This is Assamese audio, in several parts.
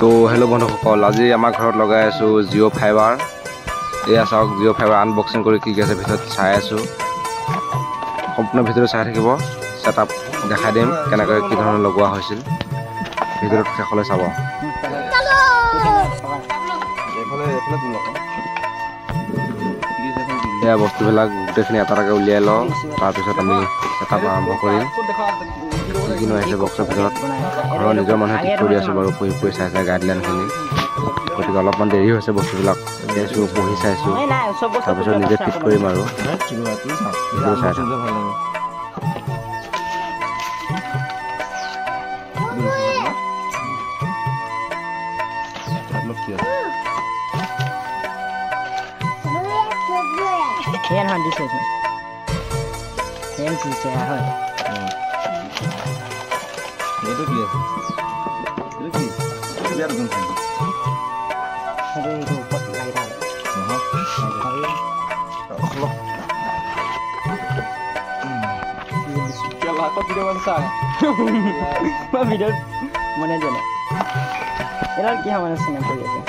তো হেল্ল' বন্ধুসকল, আজি আমাৰ ঘৰত লগাই আছোঁ জিঅ' ফাইবাৰ। এয়া চাওক, জিঅ' ফাইবাৰ আনবক্সিং কৰি কি আছে ভিতৰত চাই আছোঁ। সম্পূৰ্ণ ভিডিঅ'টো চাই থাকিব, ছেটআপ দেখাই দিম কেনেকৈ কি ধৰণে লগোৱা হৈছিল। ভিডিঅ'টো শেষলৈ চাব। এয়া বস্তুবিলাক গোটেইখিনি এটা এটাকৈ উলিয়াই লওঁ, তাৰপিছত আমি ছেটআপ আৰম্ভ কৰিম। কি কিনো আহিছে বক্সৰ ভিতৰত ঘৰৰ নিজৰ মানুহে ঠিক কৰি আছোঁ বাৰু, পঢ়ি চাইছে গাইডলাইনখিনি। গতিকে অলপমান দেৰি হৈছে, বস্তুবিলাক চাইছোঁ, পঢ়ি চাইছোঁ, তাৰপিছত নিজে ফিট কৰিম আৰু চাই থাকক। Yan han di sini. Yan sih saya hay. Itu dia. Itu dia. Biar dong. Ada itu pot lagi dah. Kalau aku video mana? Mana video mana je nak? Ini kita mana sini boleh je.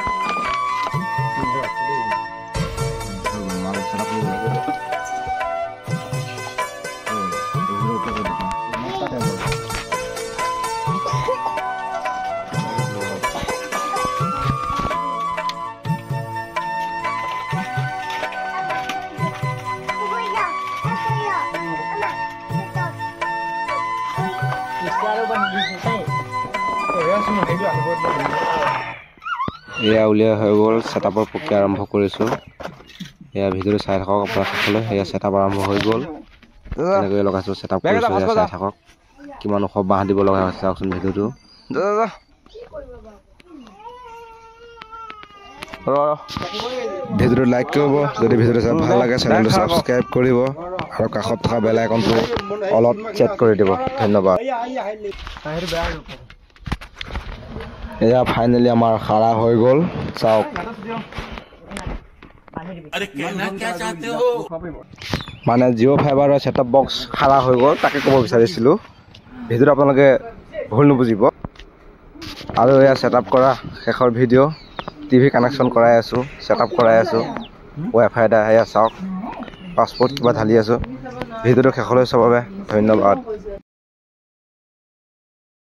এয়া উলিয়াই হৈ গ'ল, ছেটআপৰ প্ৰক্ৰিয়া আৰম্ভ কৰিছোঁ। এয়া ভিডিঅ'টো চাই থাকক আপোনাৰ সকলোৱে। এয়া ছেটআপ আৰম্ভ হৈ গ'ল, এনেকৈ লগাইছোঁ, ছেটআপ কৰিছোঁ। এয়া চাই থাকক কিমান ওখ বাঁহ দিব লগা হৈছে, চাওকচোন ভিডিঅ'টো। ভিডিঅ'টো লাইক কৰিব, যদি ভিডিঅ'টো চাই ভাল লাগে চেনেলটো ছাবস্ক্ৰাইব কৰিব আৰু কাষত থকা বেল আইকনটো অলপ চেক কৰি দিব। ধন্যবাদ। এয়া ফাইনেলি আমাৰ খাৰা হৈ গ'ল, চাওক। মানে জিঅ' ফাইবাৰৰ ছেটআপ বক্স খাৰা হৈ গ'ল, তাকে ক'ব বিচাৰিছিলোঁ। ভিডিঅ'টো আপোনালোকে ভুল নুবুজিব। আৰু এয়া ছেটআপ কৰা শেষৰ ভিডিঅ'। টিভি কানেকশ্যন কৰাই আছোঁ, ছেটআপ কৰাই আছোঁ, ৱাইফাই এটা। এয়া চাওক, পাছপোৰ্ট কিবা ঢালি আছোঁ। ভিডিঅ'টো শেষলৈ চাবৰ বাবে ধন্যবাদ।